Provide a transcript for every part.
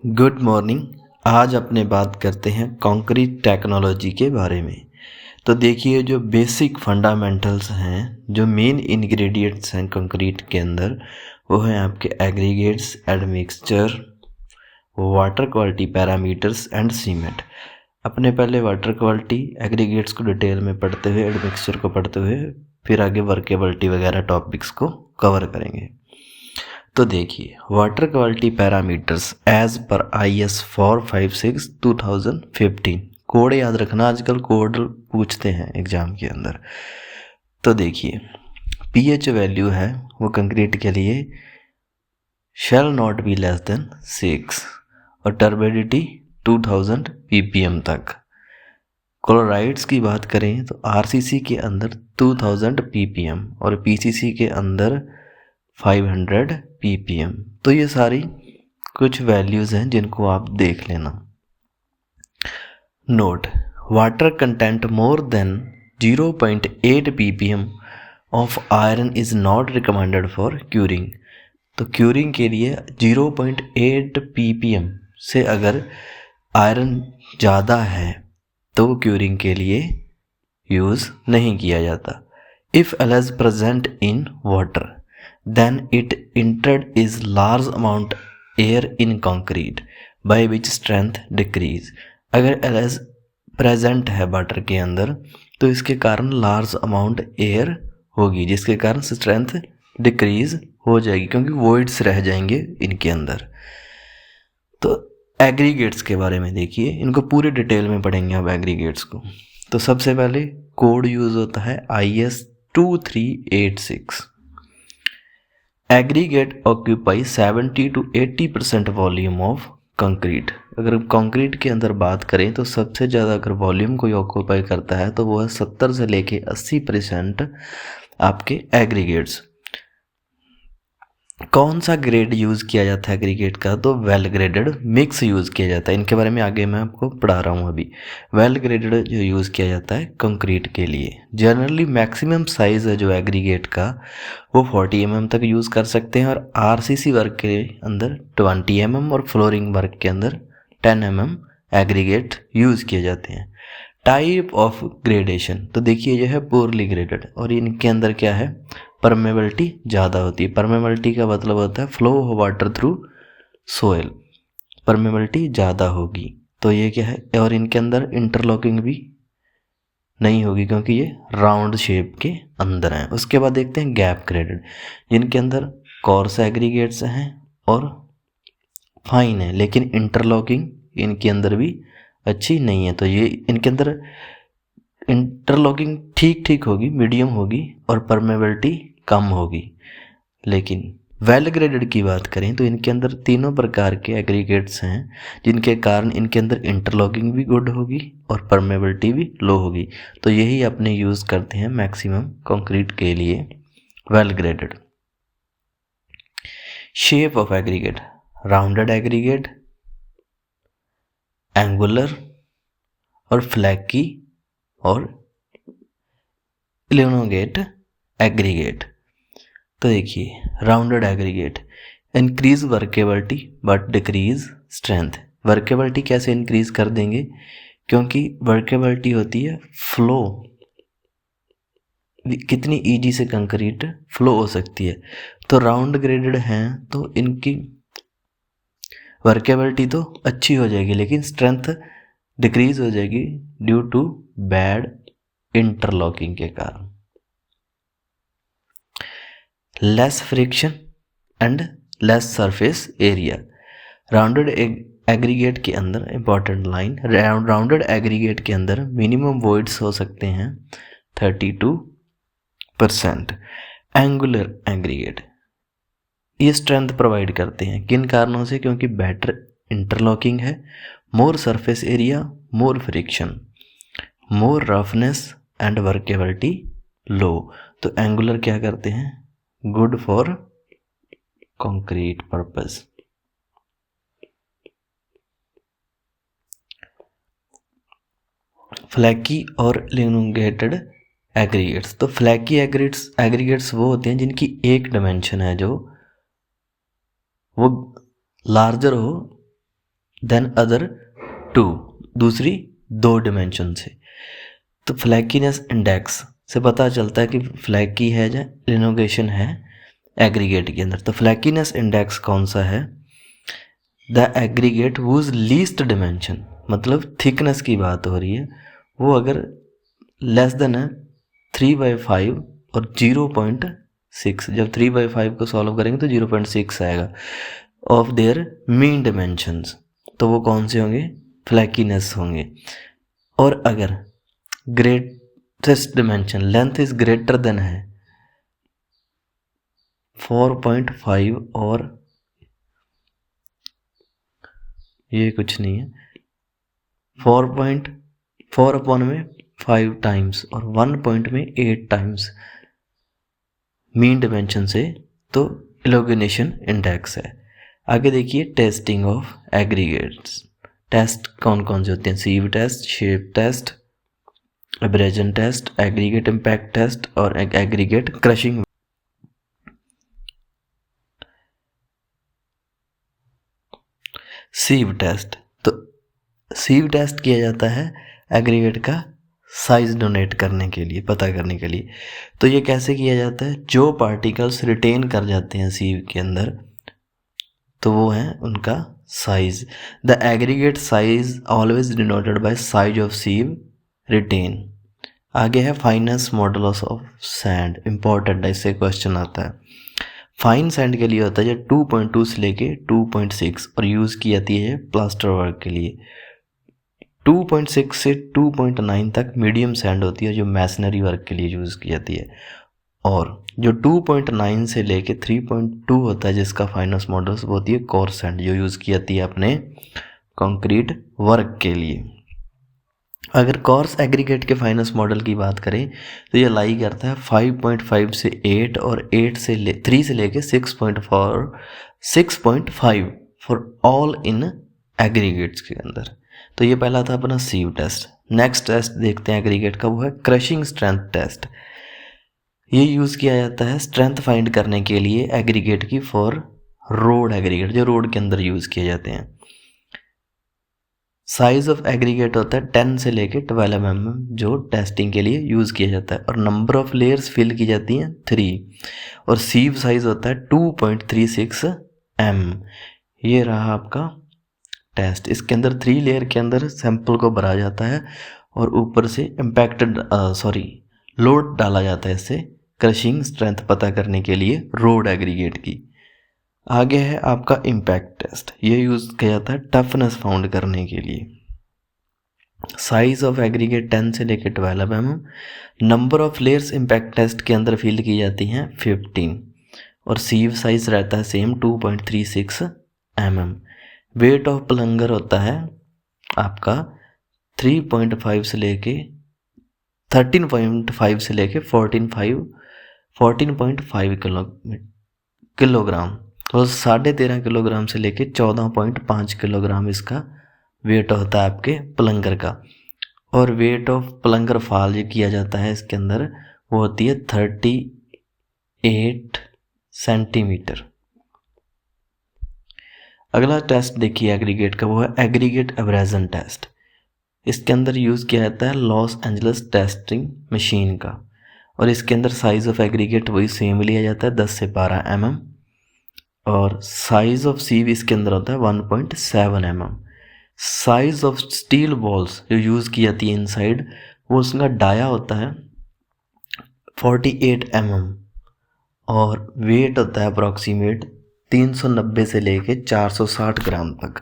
Good morning. आज अपने बात करते हैं कंक्रीट टेक्नोलॉजी के बारे में। तो देखिए, जो बेसिक फंडामेंटल्स हैं, जो मेन इंग्रेडिएंट्स हैं कंक्रीट के अंदर, वो हैं आपके aggregates, admixture, water quality parameters and cement. अपने पहले वाटर क्वालिटी, एग्रीगेट्स को डिटेल में पढ़ते हुए, एडमिक्सचर को पढ़ते हुए फिर आगे वर्केबिलिटी वगैरह टॉपिक्स को कवर करेंगे। तो देखिए, water quality parameters as per IS 456 2015। Code याद रखना, आजकल कोड पूछते हैं एग्जाम के अंदर। तो देखिए, pH वैल्यू है वो कंक्रीट के लिए shall not be less than 6 और टर्बिडिटी 2000 ppm तक। क्लोराइड्स की बात करें तो RCC के अंदर 2000 ppm और PCC के अंदर 500 ppm। तो ये सारी कुछ वैल्यूज़ हैं जिनको आप देख लेना। Note, water content more than 0.8 ppm of iron is not recommended for curing. तो क्यूरिंग के लिए 0.8 ppm से अगर आयरन ज़्यादा है तो क्यूरिंग के लिए यूज़ नहीं किया जाता। If L present in water then it entered is large amount air in concrete by which strength decrease। अगर LS present है वाटर के अंदर तो इसके कारण large amount air होगी, जिसके कारण strength decrease हो जाएगी क्योंकि voids रह जाएंगे इनके अंदर। तो एग्रीगेट्स के बारे में देखिए, इनको पूरे डिटेल में पढ़ेंगे आप एग्रीगेट्स को। तो सबसे पहले कोड यूज़ होता है IS 2386। Aggregate occupy 70 to 80% volume of concrete. अगर कंक्रीट के अंदर बात करें तो सबसे ज़्यादा अगर वॉल्यूम कोई ऑक्यूपाई करता है तो वो है 70 से लेके 80% आपके एग्रीगेट्स। कौन सा ग्रेड यूज़ किया जाता है एग्रीगेट का? तो वेल ग्रेडेड मिक्स यूज़ किया जाता है। इनके बारे में आगे मैं आपको पढ़ा रहा हूँ अभी। वेल ग्रेडेड जो यूज़ किया जाता है कंक्रीट के लिए। जनरली मैक्सिमम साइज़ है जो एग्रीगेट का वो 40 mm तक यूज़ कर सकते हैं और RCC वर्क के अंदर 20 mm और फ्लोरिंग वर्क के अंदर 10 mm एग्रीगेट यूज़ किए जाते हैं। टाइप ऑफ ग्रेडेशन, तो देखिए यह है पोरली ग्रेडेड और इनके अंदर क्या है, परमेबिलिटी ज़्यादा होती है। परमेबिलिटी का मतलब होता है flow of water through soil, permeability ज़्यादा होगी। तो ये क्या है, और इनके अंदर इंटरलॉकिंग भी नहीं होगी क्योंकि ये राउंड शेप के अंदर हैं। उसके बाद देखते हैं गैप ग्रेडेड, जिनके अंदर कोर्स एग्रीगेट्स हैं और फाइन है लेकिन इंटरलॉकिंग इनके अंदर भी अच्छी नहीं है। तो ये इनके अंदर इंटरलॉकिंग ठीक ठीक होगी, मीडियम होगी और परमेबिलिटी कम होगी। लेकिन वेल ग्रेडेड की बात करें तो इनके अंदर तीनों प्रकार के एग्रीगेट्स हैं जिनके कारण इनके अंदर इंटरलॉकिंग भी गुड होगी और परमेबिलिटी भी लो होगी। तो यही अपने यूज़ करते हैं मैक्सिमम कंक्रीट के लिए well graded. Shape of aggregate, rounded aggregate, angular और फ्लैकी और इलेनोगेट एग्रीगेट। तो देखिए, rounded aggregate increase workability but decrease strength. Workability कैसे इंक्रीज कर देंगे, क्योंकि वर्केबिलिटी होती है फ्लो, कितनी इजी से कंक्रीट फ्लो हो सकती है। तो राउंड ग्रेडेड हैं तो इनकी वर्केबिलिटी तो अच्छी हो जाएगी लेकिन स्ट्रेंथ डिक्रीज हो जाएगी ड्यू टू बैड इंटरलॉकिंग के कारण। Less friction and less surface area. Rounded aggregate के अंदर इंपॉर्टेंट लाइन, राउंडेड एग्रीगेट के अंदर मिनिमम वॉइड्स हो सकते हैं 32%। एंगुलर एग्रीगेट ये स्ट्रेंथ प्रोवाइड करते हैं, किन कारणों से? क्योंकि बेटर इंटरलॉकिंग है, more surface area, more friction, more roughness and workability low. तो एंगुलर क्या करते हैं, good for concrete purpose. Flaky और इलेनोगेटेड एग्रीगेट्स, तो फ्लैकी एग्रीगेट्स वो होते हैं जिनकी एक डायमेंशन है जो वो लार्जर हो देन अदर 2, दूसरी 2 डिमेंशन से। तो फ्लैकीनेस इंडेक्स से पता चलता है कि फ्लैकी है या इनोगेशन है एग्रीगेट के अंदर। तो फ्लैकीनेस इंडेक्स कौन सा है? The aggregate whose least dimension, मतलब थिकनेस की बात हो रही है, वो अगर लेस देन है 3/5 और 0.6, जब 3/5 को सॉल्व करेंगे तो 0.6 आएगा ऑफ देयर मीन डिमेंशंस, तो वो कौन से होंगे? फ्लैकीनेस होंगे। और अगर greatest dimension length is greater than है 4.5 और ये कुछ नहीं है 4.4 अपॉन में 5 टाइम्स और 1 पॉइंट में 8 टाइम्स मीन डिमेंशन से, तो इलोगेनेशन इंडेक्स है। आगे देखिए टेस्टिंग ऑफ एग्रीगेट्स। टेस्ट कौन कौन से होते हैं? Sieve test, shape test, abrasion test, aggregate impact test और एग्रीगेट क्रशिंग। सीव टेस्ट, तो सीव टेस्ट किया जाता है एग्रीगेट का साइज डोनेट करने के लिए, पता करने के लिए। तो ये कैसे किया जाता है? जो पार्टिकल्स रिटेन कर जाते हैं सीव के अंदर, तो वो है उनका size. The aggregate size always denoted by size of sieve retained. आगे है fineness modulus of sand, important है, इससे क्वेश्चन आता है। फाइन सैंड के लिए होता है जो 2.2 से लेके 2.6 और यूज़ की जाती है प्लास्टर वर्क के लिए। 2.6 से 2.9 तक मीडियम सैंड होती है जो मैसनरी वर्क के लिए यूज़ की जाती है, और जो 2.9 से लेके 3.2 होता है जिसका फाइनेस्ट मॉडल वो होती है कोर्स सैंड, जो यूज़ की जाती है अपने कंक्रीट वर्क के लिए। अगर कोर्स एग्रीगेट के फाइनेस्ट मॉडल की बात करें तो ये लाई करता है 5.5 से 8 और 3 से लेके 6.5 फॉर ऑल इन एग्रीगेट्स के अंदर। तो ये पहला था अपना सीव टेस्ट। नेक्स्ट टेस्ट देखते हैं एग्रीगेट का, वो है क्रशिंग स्ट्रेंथ टेस्ट। ये यूज़ किया जाता है स्ट्रेंथ फाइंड करने के लिए एग्रीगेट की फॉर रोड एग्रीगेट, जो रोड के अंदर यूज़ किए जाते हैं। साइज ऑफ एग्रीगेट होता है 10 से लेके 12 mm, जो टेस्टिंग के लिए यूज़ किया जाता है, और नंबर ऑफ लेयर्स फिल की जाती हैं 3, और सीव साइज होता है 2.36 mm। ये रहा आपका टेस्ट। इसके अंदर 3 लेयर के अंदर सैंपल को भरा जाता है और ऊपर से लोड डाला जाता है इससे क्रशिंग स्ट्रेंथ पता करने के लिए रोड एग्रीगेट की। आगे है आपका इम्पैक्ट टेस्ट। ये यूज़ किया जाता है टफनेस फाउंड करने के लिए। साइज ऑफ एग्रीगेट 10 से लेकर 12 mm। Number of layers impact test के अंदर फिल की जाती हैं 15, और सीव साइज रहता है सेम 2.36 mm। वेट ऑफ प्लंगर होता है आपका 13.5 से लेके 14.5 किलोग्राम, तो 13.5 किलोग्राम से लेके 14.5 किलोग्राम इसका वेट होता है आपके प्लंगर का। और वेट ऑफ प्लंगर फाल जो किया जाता है इसके अंदर वो होती है 38 सेंटीमीटर। अगला टेस्ट देखिए एग्रीगेट का, वो है एग्रीगेट एब्रेजन टेस्ट। इसके अंदर यूज़ किया जाता है लॉस एंजल्स टेस्टिंग मशीन का, और इसके अंदर साइज ऑफ एग्रीगेट वही सेम लिया जाता है 10 से 12 mm, और साइज ऑफ सीव इसके अंदर होता है 1.7 mm। Size of steel balls जो यूज़ की जाती है इनसाइड, वो उसका डाया होता है 48 mm, और वेट होता है अप्रॉक्सीमेट 390 से लेके 460 ग्राम तक।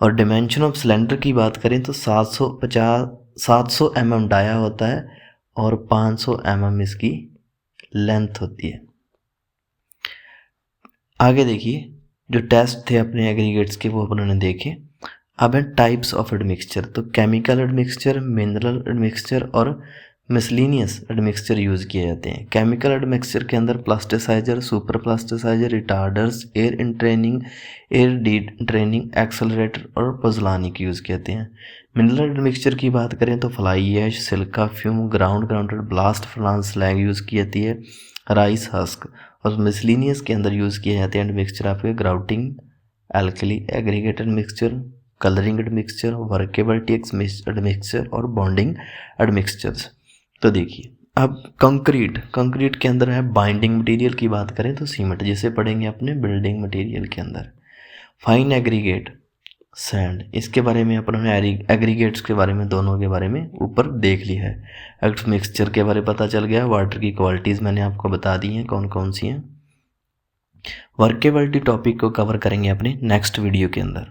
और डिमेंशन ऑफ सिलेंडर की बात करें तो 700 mm डाया होता है और 500 mm इसकी लेंथ होती है। आगे देखिए जो टेस्ट थे अपने एग्रीगेट्स के वो अपनों ने देखे। अब है टाइप्स ऑफ एडमिक्सचर। तो केमिकल एडमिक्सचर, मिनरल एडमिक्सचर और मिसलिनियस एडमिक्सचर यूज़ किए जाते हैं। केमिकल एडमिक्सचर के अंदर plasticiser, super plasticiser, retarders, air entraining, air detraining, accelerator और पोज़लानिक यूज़ किए जाते हैं। मिनरल एडमिक्सचर की बात करें तो fly ash, silica fume, grounded blast furnace slag use की जाती है, राइस हस्क। और मिसलिनियस के अंदर यूज़ किए जाते हैं एडमिक्सचर आपके grouting, alkali, aggregated mixture, colouring admixture, workability admixture और बॉन्डिंग एडमिक्सचर्स। तो देखिए अब कंक्रीट के अंदर है बाइंडिंग मटेरियल की बात करें तो सीमेंट, जिसे पढ़ेंगे अपने बिल्डिंग मटेरियल के अंदर। फाइन एग्रीगेट सैंड, इसके बारे में अपने एग्रीगेट्स के बारे में, दोनों के बारे में ऊपर देख लिया है। एडमिक्सचर के बारे में पता चल गया, वाटर की क्वालिटीज़ मैंने आपको बता दी हैं कौन कौन सी हैं। वर्केबिलिटी टॉपिक को कवर करेंगे अपने नेक्स्ट वीडियो के अंदर।